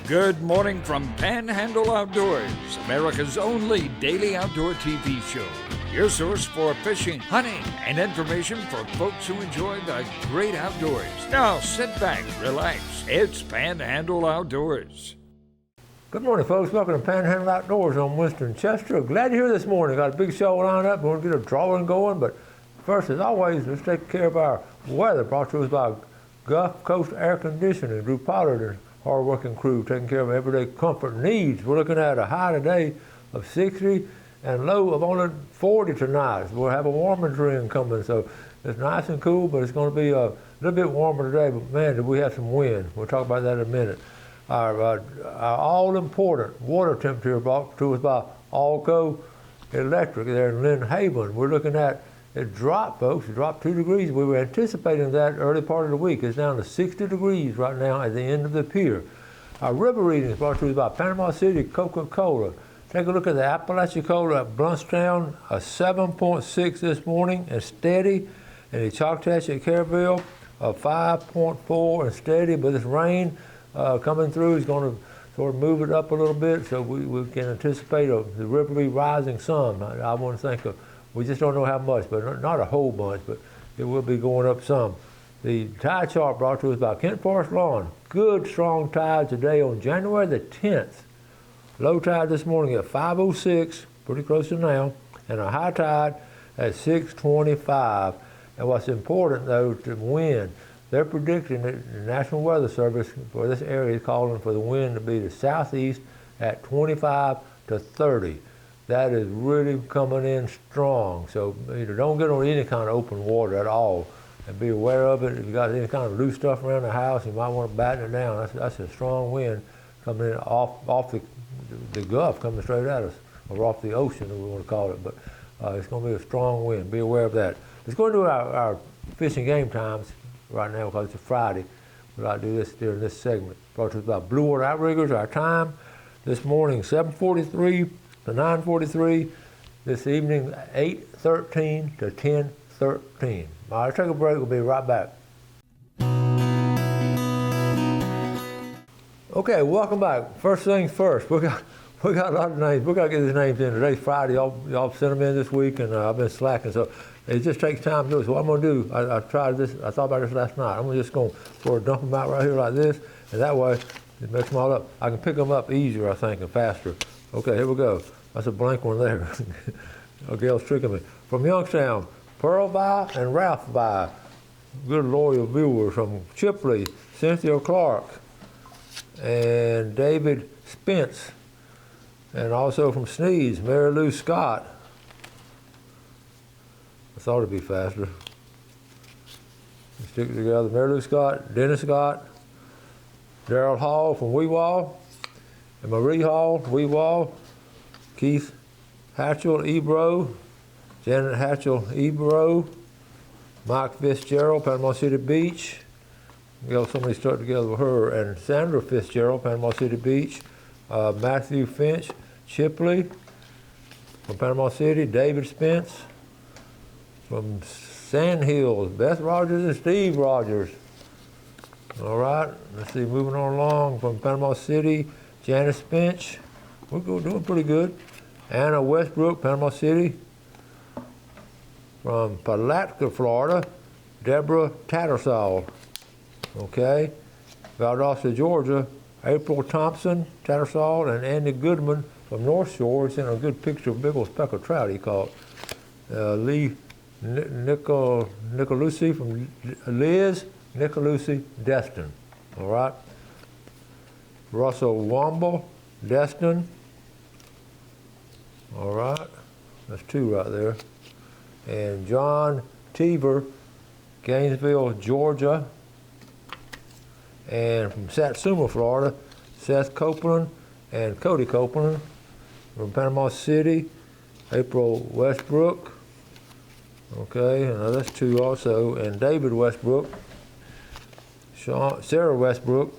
Good morning from Panhandle Outdoors, America's only daily outdoor TV show. Your source for fishing, hunting, and information for folks who enjoy the great outdoors. Now sit back, relax. It's Panhandle Outdoors. Good morning, folks. Welcome to Panhandle Outdoors. I'm Winston Chester. Glad you're here this morning. Got a big show lined up. We're going to get a drawing going, but first, as always, let's take care of our weather. Brought to us by Gulf Coast Air Conditioning, Drew Pollard and hard-working crew taking care of everyday comfort needs. We're looking at a high today of 60 and low of only 40 tonight. We'll have a warmer trend coming, so it's nice and cool, but it's going to be a little bit warmer today. But man, do we have some wind. We'll talk about that in a minute. Our all-important water temperature brought to us by Alco Electric there in Lynn Haven. We're looking at it dropped, folks. It dropped 2 degrees. We were anticipating that early part of the week. It's down to 60 degrees right now at the end of the pier. Our river readings brought to us by Panama City Coca-Cola. Take a look at the Apalachicola at Bluntstown, a 7.6 this morning and steady. And the Choctaw at Caryville, a 5.4 and steady. But this rain coming through is going to sort of move it up a little bit, so we can anticipate the river be rising some. I want to think of. We just don't know how much, but not a whole bunch, but it will be going up some. The tide chart brought to us by Kent Forest Lawn. Good strong tide today on January the 10th. Low tide this morning at 5:06, pretty close to now, and a high tide at 6:25. And what's important though, to wind, they're predicting that the National Weather Service for this area is calling for the wind to be to southeast at 25 to 30. That is really coming in strong. So either don't get on any kind of open water at all and be aware of it. If you got any kind of loose stuff around the house, you might want to batten it down. That's a strong wind coming in off the Gulf, coming straight at us, or off the ocean, we want to call it. But it's going to be a strong wind. Be aware of that. Let's go into our fishing game times right now because it's a Friday. We like to do this during this segment. Brought to us by Blue Water Outriggers. Our time this morning, 7:43 to 9:43. This evening, 8:13 to 10:13. All right, take a break. We'll be right back. Okay, welcome back. First things first. We got a lot of names. We got to get these names in. Today's Friday. Y'all sent them in this week, and I've been slacking. So it just takes time to do it. So what I'm going to do, I tried this. I thought about this last night. I'm just going to sort of dump them out right here like this, and that way it makes them all up. I can pick them up easier, I think, and faster. Okay, here we go. That's a blank one there. Gail's tricking me. From Youngstown, Pearl Vi and Ralph Vi. Good loyal viewers from Chipley, Cynthia Clark, and David Spence. And also from Sneeds, Mary Lou Scott. I thought it'd be faster. Stick it together. Mary Lou Scott, Dennis Scott, Darrell Hall from Weewall, and Marie Hall, Weewall, Keith Hatchell, Ebro, Janet Hatchell, Ebro, Mike Fitzgerald, Panama City Beach. Somebody stuck together with her, and Sandra Fitzgerald, Panama City Beach, Matthew Finch, Chipley from Panama City, David Spence from Sand Hills, Beth Rogers and Steve Rogers. All right, let's see, moving on along from Panama City, Janice Finch. We're doing pretty good. Anna Westbrook, Panama City. From Palatka, Florida, Deborah Tattersall. Okay. Valdosta, Georgia, April Thompson, Tattersall, and Andy Goodman from North Shore. Sent a good picture of a big old speckled trout he caught. Lee Nicolucci from Liz Nicolucci, Destin. All right. Russell Womble, Destin. All right, that's 2 right there. And John Teaver, Gainesville, Georgia. And from Satsuma, Florida, Seth Copeland and Cody Copeland. From Panama City, April Westbrook. Okay, and that's 2 also. And David Westbrook, Sarah Westbrook,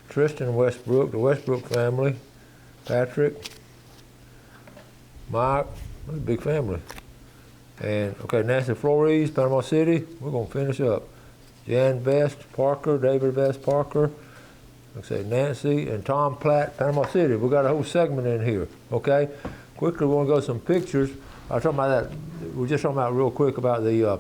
Tristan Westbrook, the Westbrook family, Patrick, Mike, that's a big family. And, okay, Nancy Flores, Panama City, we're going to finish up. Jan Vest Parker, David Vest Parker, like I say, Nancy and Tom Platt, Panama City. We got a whole segment in here, okay? Quickly, we're gonna go to some pictures. I was talking about that, we're just talking about real quick about the,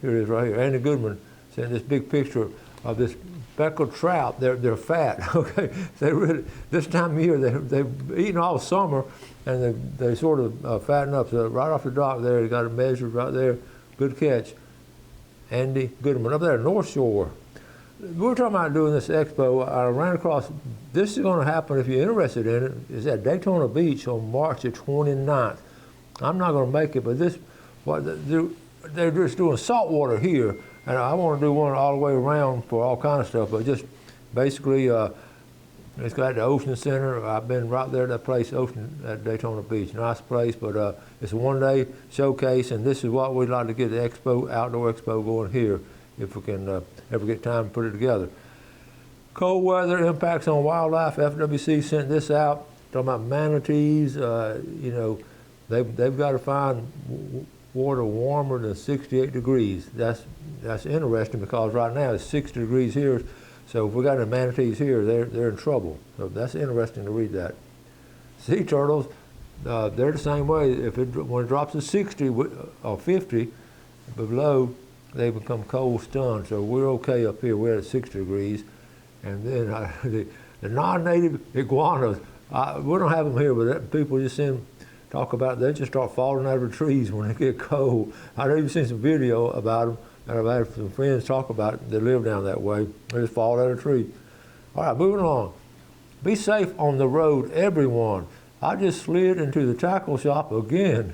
here it is right here, Andy Goodman sent this big picture of this speckled trout. They're fat, okay? They really, this time of year, they've eaten all summer, and they sort of fatten up. So right off the dock there, you got it measured right there. Good catch. Andy Goodman up there, North Shore. We were talking about doing this expo. I ran across, this is going to happen if you're interested in it. It's at Daytona Beach on March the 29th. I'm not going to make it, but this, they're just doing saltwater here, and I want to do one all the way around for all kind of stuff, but just basically, it's got the Ocean Center. I've been right there at that place, Ocean, at Daytona Beach. Nice place, but it's a one-day showcase, and this is what we'd like to get the expo, outdoor expo going here, if we can ever get time to put it together. Cold weather impacts on wildlife. FWC sent this out, talking about manatees. You know, they've got to find water warmer than 68 degrees. That's interesting because right now it's 60 degrees here. So if we got any manatees here, they're in trouble. So that's interesting to read that. Sea turtles, they're the same way. When it drops to 60 or 50 below, they become cold stunned. So we're okay up here. We're at 60 degrees. And then the non-native iguanas, we don't have them here, but people just talk about, they just start falling out of the trees when they get cold. I've even seen some video about them, and I've had some friends talk about it. They live down that way. They just fall out of the tree. All right, moving along. Be safe on the road, everyone. I just slid into the tackle shop again.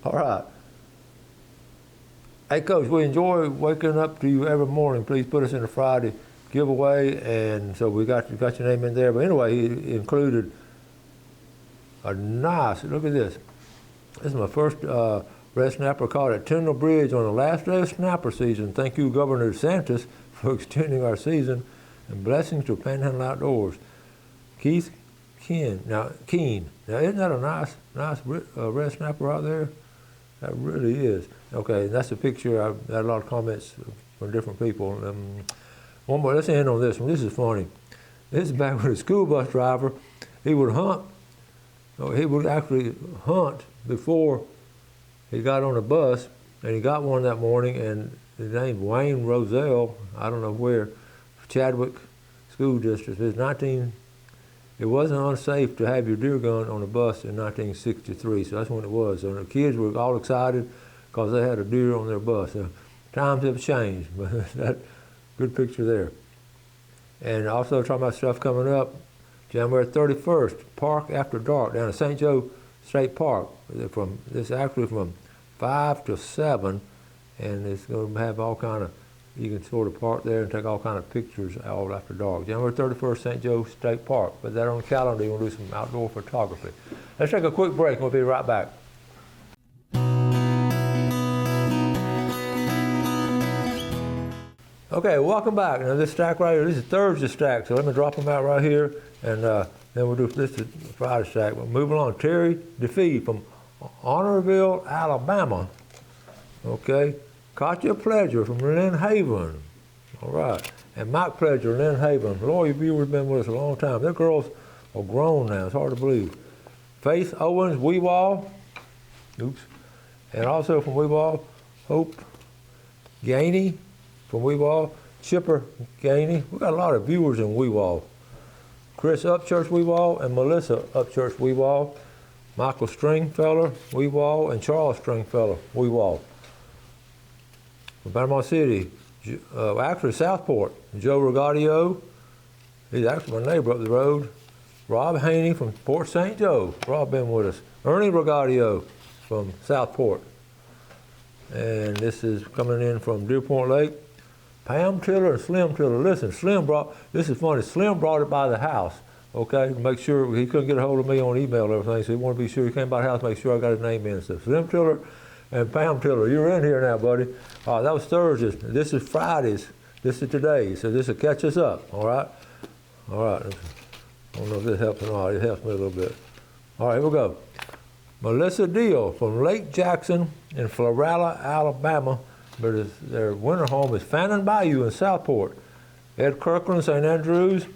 All right. Hey, Coach, we enjoy waking up to you every morning. Please put us in the Friday giveaway. And so we got your name in there. But anyway, he included a nice, look at this. This is my first red snapper caught at Tyndall Bridge on the last day of snapper season. Thank you, Governor DeSantis, for extending our season, and blessings to Panhandle Outdoors. Keith Keen. Now, isn't that a nice red snapper out there? That really is. Okay, that's a picture. I've had a lot of comments from different people. One more, let's end on this one. This is funny. This is back when a school bus driver, he would hunt. He would actually hunt before he got on a bus, and he got one that morning, and his name Wayne Roselle, I don't know where, Chadwick School District. It wasn't unsafe to have your deer gun on a bus in 1963, so that's when it was. So the kids were all excited because they had a deer on their bus. So times have changed, but that good picture there. And also talking about stuff coming up, January 31st, Park After Dark down at St. Joe State Park. This actually from 5 to 7, and it's going to have all kind of, you can sort of park there and take all kind of pictures all after dark. January 31st, St. Joe State Park. Put that on the calendar. You want to do some outdoor photography. Let's take a quick break. We'll be right back. Okay, welcome back. Now this stack right here, this is Thursday stack, so let me drop them out right here, and then we'll do this is Friday stack. We'll move along. Terry DeFee from Honorville, Alabama. Okay. Katya Pledger from Lynn Haven. All right. And Mike Pledger, Lynn Haven. Loyal viewers been with us a long time. Their girls are grown now. It's hard to believe. Faith Owens, Weewall. Oops. And also from Weewall, Hope Gainey from Weewall. Chipper Gainey. We got a lot of viewers in Weewall. Chris Upchurch Weewall and Melissa Upchurch Weewall. Michael Stringfeller, Weewall, and Charles Stringfeller, Weewall. From Panama City, actually Southport, Joe Regadio, he's actually my neighbor up the road. Rob Haney from Port St. Joe, Rob been with us. Ernie Regadio from Southport. And this is coming in from Deer Point Lake. Pam Tiller and Slim Tiller. Listen, this is funny, Slim brought it by the house, okay, to make sure he couldn't get a hold of me on email and everything, so he wanted to be sure he came by the house to make sure I got his name in and stuff. Slim Tiller and Pam Tiller, you're in here now, buddy. That was Thursday. This is Fridays. This is today. So this will catch us up, all right? All right. I don't know if this helps or not. It helps me a little bit. All right, here we go. Melissa Deal from Lake Jackson in Florala, Alabama. But their winter home is Fannin Bayou in Southport. Ed Kirkland, St. Andrews.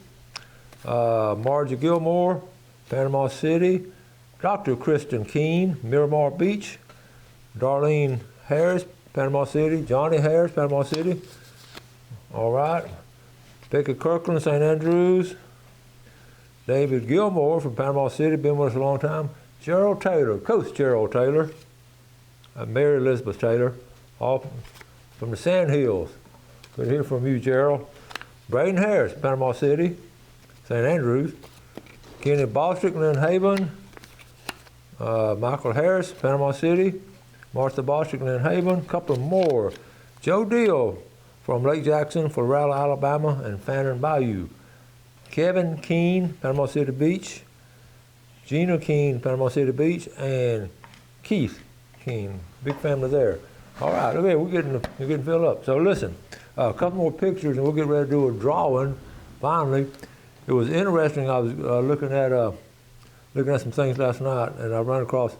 Margie Gilmore, Panama City. Dr. Kristen Keene, Miramar Beach. Darlene Harris, Panama City. Johnny Harris, Panama City. All right. Becky Kirkland, St. Andrews. David Gilmore from Panama City, been with us a long time. Gerald Taylor, Coach Gerald Taylor. Mary Elizabeth Taylor, all from the Sand Hills. Good to hear from you, Gerald. Braden Harris, Panama City, St. Andrews. Kenny Bostrick, Lynn Haven. Michael Harris, Panama City. Martha Bostrick, Lynn Haven. A couple more. Joe Deal from Lake Jackson, Florala, Alabama, and Fannin Bayou. Kevin Keene, Panama City Beach. Gina Keene, Panama City Beach, and Keith Keene. Big family there. All right, okay, we're getting filled up. So listen, a couple more pictures, and we'll get ready to do a drawing. Finally, it was interesting. I was looking at some things last night, and I ran across.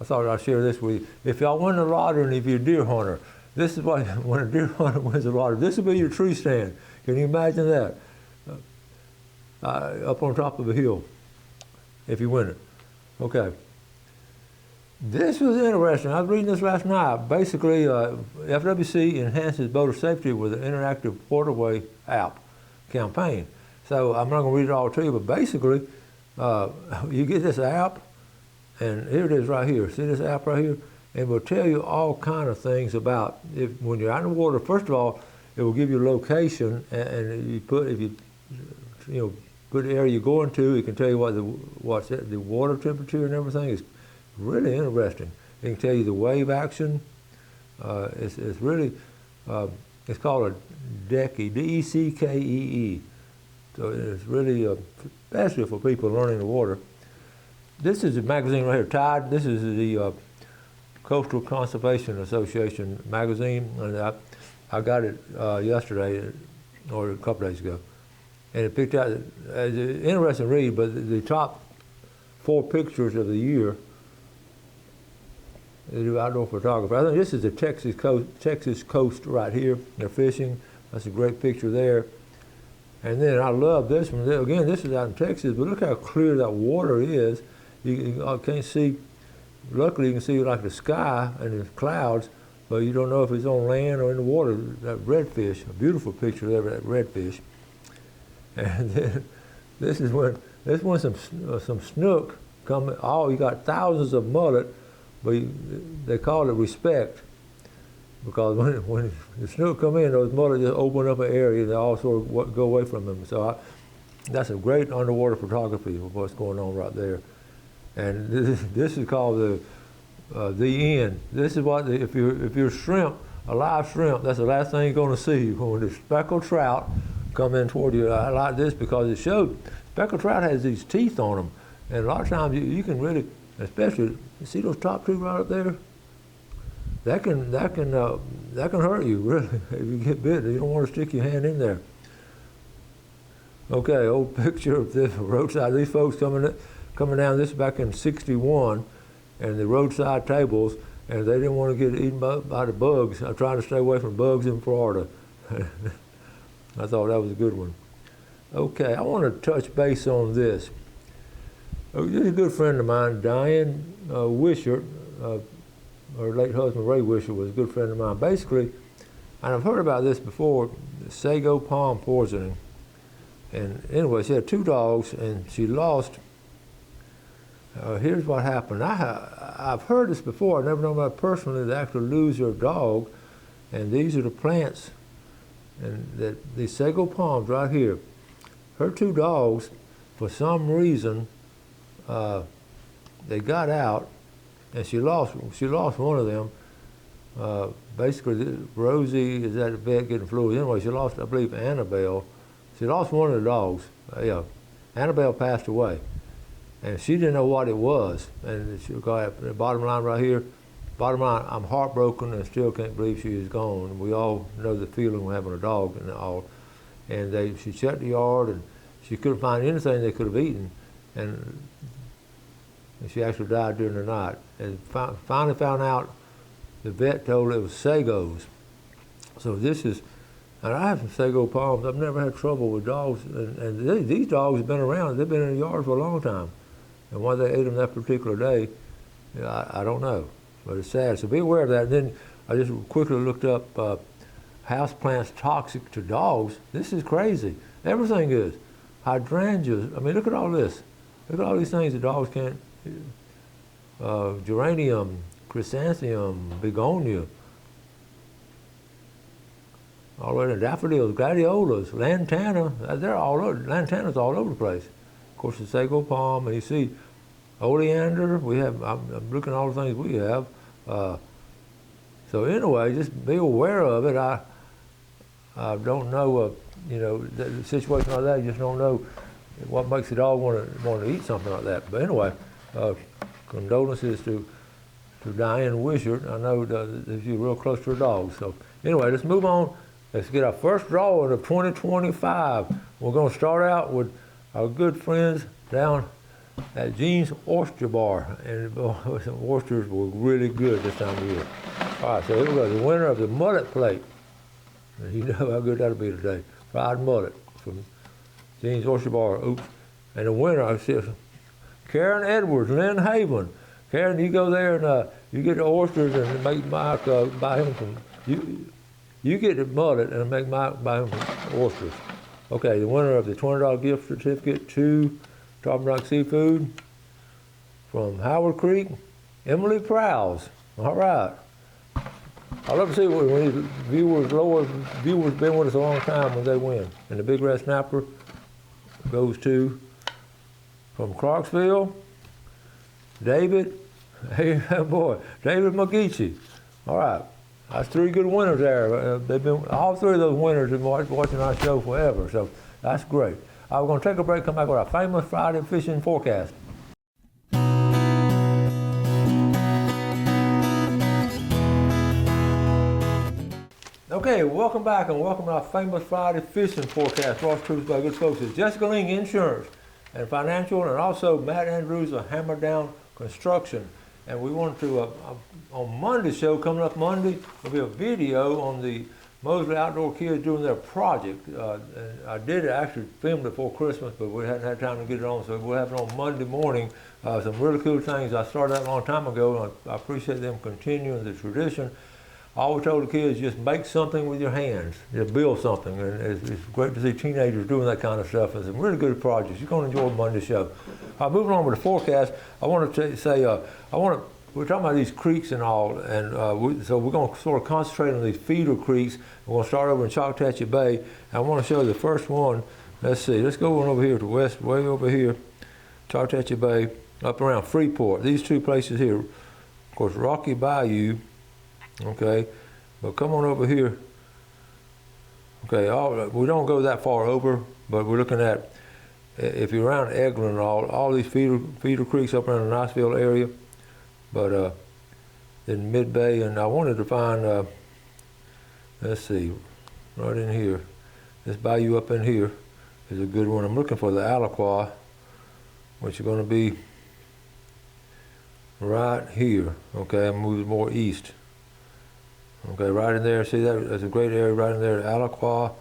I thought I'd share this with you. If y'all win the lottery, and if you're a deer hunter, this is what when a deer hunter wins the lottery. This will be your tree stand. Can you imagine that? Up on top of a hill, if you win it. Okay. This was interesting. I was reading this last night. Basically, FWC enhances boater safety with an interactive waterway app campaign. So I'm not going to read it all to you, but basically, you get this app, and here it is right here. See this app right here? And it will tell you all kind of things about when you're out in the water. First of all, it will give you location, and you put if you put the area you're going to. It can tell you what's the water temperature and everything. It's really interesting. It can tell you the wave action. It's really it's called a DECKEE, D-E-C-K-E-E. So it's really especially for people learning the water. This is a magazine right here, Tide. This is the Coastal Conservation Association magazine, and I got it yesterday or a couple days ago. And it picked out, it's an interesting read, but the top 4 pictures of the year, they do outdoor photography. I think this is the Texas coast right here. They're fishing. That's a great picture there. And then I love this one. Again, this is out in Texas, but look how clear that water is. You can't see, luckily you can see like the sky and the clouds, but you don't know if it's on land or in the water. That redfish, a beautiful picture there of that redfish. And then this is when some snook come. Oh, you got thousands of mullet, but they call it respect because when the snook come in, those mullet just open up an area and they all sort of go away from them. So that's a great underwater photography of what's going on right there. And this is called the end. This is what if you're shrimp, a live shrimp, that's the last thing you're going to see when the speckled trout come in toward you. I like this because it shows speckled trout has these teeth on them, and a lot of times you can really, especially you see those top 2 right up there. That can hurt you really if you get bit. You don't want to stick your hand in there. Okay, old picture of this roadside. These folks coming down. This back in '61, and the roadside tables, and they didn't want to get eaten by the bugs. I'm trying to stay away from bugs in Florida. I thought that was a good one. Okay, I want to touch base on this. A good friend of mine, Diane Wishart, her late husband Ray Wishart was a good friend of mine. Basically, and I've heard about this before, sago palm poisoning. And anyway, she had 2 dogs, and she lost. Here's what happened. I've heard this before. I never known about personally. They actually lose their dog, and these are the plants. And these sago palms right here. Her 2 dogs, for some reason, they got out, and she lost one of them. Basically, Rosie is at the vet getting fluids. Anyway, she lost, I believe, Annabelle. She lost one of the dogs. Annabelle passed away, and she didn't know what it was. And she got the bottom line right here. Bottom line, I'm heartbroken and still can't believe she is gone. We all know the feeling of having a dog and all. And she checked the yard, and she couldn't find anything they could have eaten. And she actually died during the night. And finally found out, the vet told her it was sagos. So this is And I have some sago palms. I've never had trouble with dogs, and these dogs have been around. They've been in the yard for a long time. And why they ate them that particular day, I don't know. But it's sad. So be aware of that. And then I just quickly looked up house plants toxic to dogs. This is crazy. Everything is. Hydrangeas. I mean, look at all this. Look at all these things that dogs can't. Geranium, chrysanthemum, begonia. All the way to daffodils, gladiolas, lantana. They're all over. Lantana's all over the place. Of course, the sago palm, and you see oleander. We have. I'm looking at all the things we have. So anyway, just be aware of it. I don't know. You know, the situation like that, you just don't know what makes the dog want to eat something like that. But anyway, condolences to Diane Wishart. I know that you're real close to her dog. So anyway, let's move on. Let's get our first drawing of 2025. We're going to start out with our good friends down at Gene's Oyster Bar. And some oysters were really good this time of year. All right, so here we go. The winner of the mullet plate. And you know how good that'll be today. Fried mullet from Gene's Oyster Bar. Oops. And the winner, I said, Karen Edwards, Lynn Haven. Karen, you go there and you get the oysters and make Mike buy him some. You get the mullet and make Mike buy him some oysters. Okay, the winner of the $20 gift certificate to Top Rock Seafood from Howard Creek, Emily Prowse. All right. I love to see when these viewers been with us a long time when they win. And the big red snapper goes to, from Clarksville, David, hey boy, David McGeechee. All right, that's three good winners there. They've been, all three of those winners have been watching our show forever, so that's great. We're going to take a break, come back with our famous Friday fishing forecast. Okay, welcome back and welcome to our famous Friday fishing forecast. Brought to us by good folks at Jessica Ling Insurance and Financial, and also Matt Andrews of Hammer Down Construction. And we wanted to, on Monday's show, coming up Monday, there'll be a video on the Mosley Outdoor kids doing their project. I did actually film it before Christmas, but we hadn't had time to get it on, so we'll have it on Monday morning. Some really cool things. I started that a long time ago, and I appreciate them continuing the tradition. I always told the kids, just make something with your hands, just build something. And it's great to see teenagers doing that kind of stuff. And some really good projects. You're going to enjoy Monday's show. Moving on with the forecast, I want to say, we're talking about these creeks and all, and so we're going to sort of concentrate on these feeder creeks. We're going to start over in Choctawhatchee Bay. And I want to show you the first one. Let's see, let's go on over here to west, way over here, Choctawhatchee Bay, up around Freeport. These two places here, of course, Rocky Bayou. Okay, but come on over here. Okay, we don't go that far over, but we're looking at, if you're around Eglin and all these feeder creeks up around the Niceville area, but in Mid-Bay, and I wanted to find, let's see, right in here, this bayou up in here is a good one. I'm looking for the Aliqua, which is going to be right here. Okay, I'm moving more east. Okay, right in there, see that? That's a great area right in there, Aliqua.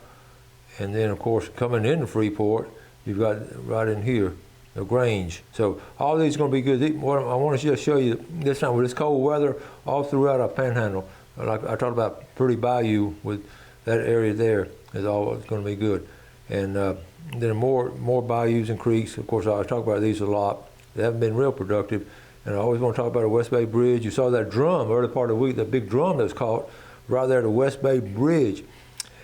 And then, of course, coming into Freeport, you've got right in here, the Grange. So all these are going to be good. What I want to just show you this time with this cold weather all throughout our Panhandle. Like I talked about Pretty Bayou with that area there is all going to be good. And then more bayous and creeks. Of course, I talk about these a lot. They haven't been real productive. And I always want to talk about the West Bay Bridge. You saw that drum early part of the week, that big drum that was caught right there at the West Bay Bridge.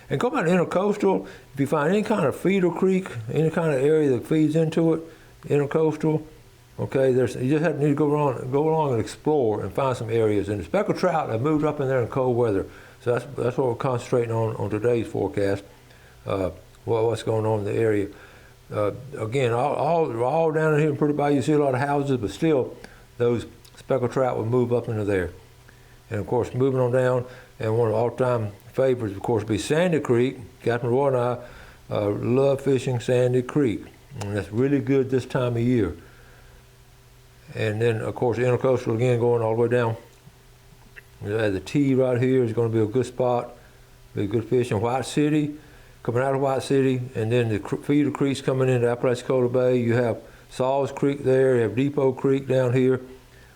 And go about intercoastal, if you find any kind of feeder creek, any kind of area that feeds into it, intercoastal, okay, you just need to go along and explore and find some areas. And the speckled trout have moved up in there in cold weather. So that's what we're concentrating on today's forecast, what's going on in the area. Again, all down in here in Pretty Bayou, you see a lot of houses, but still, those speckled trout will move up into there. And of course, moving on down, and one of the all-time favorites, of course, would be Sandy Creek. Captain Roy and I love fishing Sandy Creek, and that's really good this time of year. And then, of course, intercoastal again, going all the way down. The T right here is going to be a good spot. Be good fish in White City, coming out of White City, and then the feeder creeks coming into Apalachicola Bay. You have Saws Creek there, you have Depot Creek down here.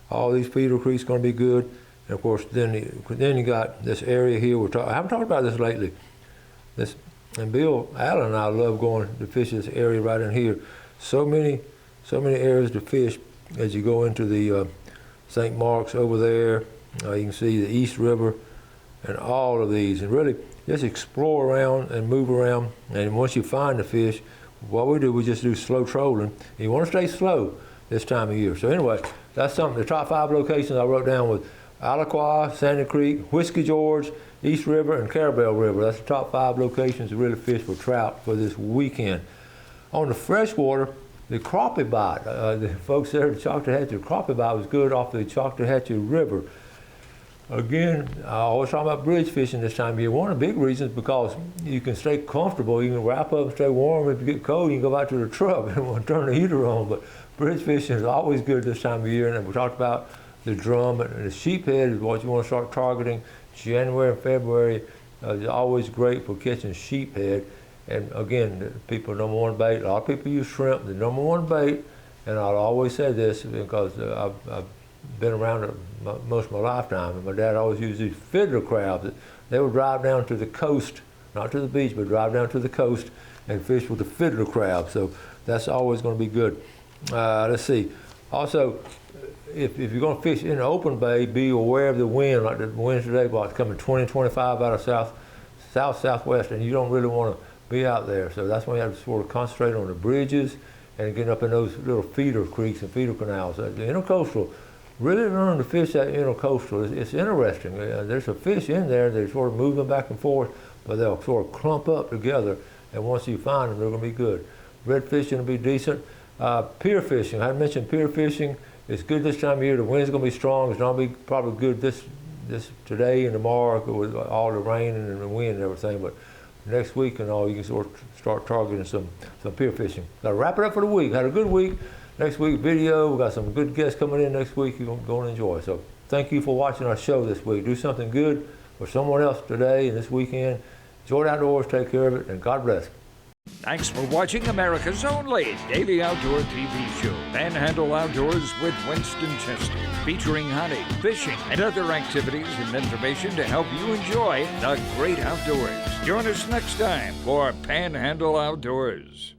All these feeder creeks going to be good. And of course, then you got this area here. I haven't talked about this lately. And Bill Allen and I love going to fish this area right in here. So many areas to fish as you go into the St. Mark's over there. You can see the East River and all of these. And really just explore around and move around. And once you find the fish, what we do, we just do slow trolling. And you want to stay slow this time of year. So anyway, that's something. The top 5 locations I wrote down with Alaqua, Sandy Creek, Whiskey George, East River, and Carabel River. That's the top 5 locations to really fish for trout for this weekend. On the freshwater, the crappie bite. The folks there at Choctahatchee, the crappie bite was good off the Choctahatchee River. Again, I always talk about bridge fishing this time of year. One of the big reasons because you can stay comfortable. You can wrap up and stay warm. If you get cold, you can go back to the truck and turn the heater on. But bridge fishing is always good this time of year. And we talked about the drum and the sheephead is what you want to start targeting. January and February is always great for catching sheephead. And again, people number 1 bait. A lot of people use shrimp. The number 1 bait, and I'll always say this because I've been around it most of my lifetime, and my dad always used these fiddler crabs. They would drive down to the coast, not to the beach, but drive down to the coast and fish with the fiddler crab. So that's always going to be good. Let's see. Also, if you're going to fish in an open bay, be aware of the wind. Like the winds today, it's coming 20, 25 out of southwest, and you don't really want to be out there. So that's why you have to sort of concentrate on the bridges and getting up in those little feeder creeks and feeder canals. The intercoastal, really learn to fish that intercoastal. It's interesting. There's a fish in there. They're sort of moving back and forth, but they'll sort of clump up together. And once you find them, they're going to be good. Red fishing will be decent. Pier fishing. I mentioned pier fishing. It's good this time of year. The wind's going to be strong. It's going to be probably good this today and tomorrow with all the rain and the wind and everything. But next week and all, you can sort of start targeting some pier fishing. Got to wrap it up for the week. Had a good week. Next week video, we got some good guests coming in next week you're going to enjoy. So thank you for watching our show this week. Do something good for someone else today and this weekend. Enjoy the outdoors, take care of it, and God bless. Thanks for watching America's only daily outdoor TV show, Panhandle Outdoors with Winston Chester, featuring hunting, fishing, and other activities and information to help you enjoy the great outdoors. Join us next time for Panhandle Outdoors.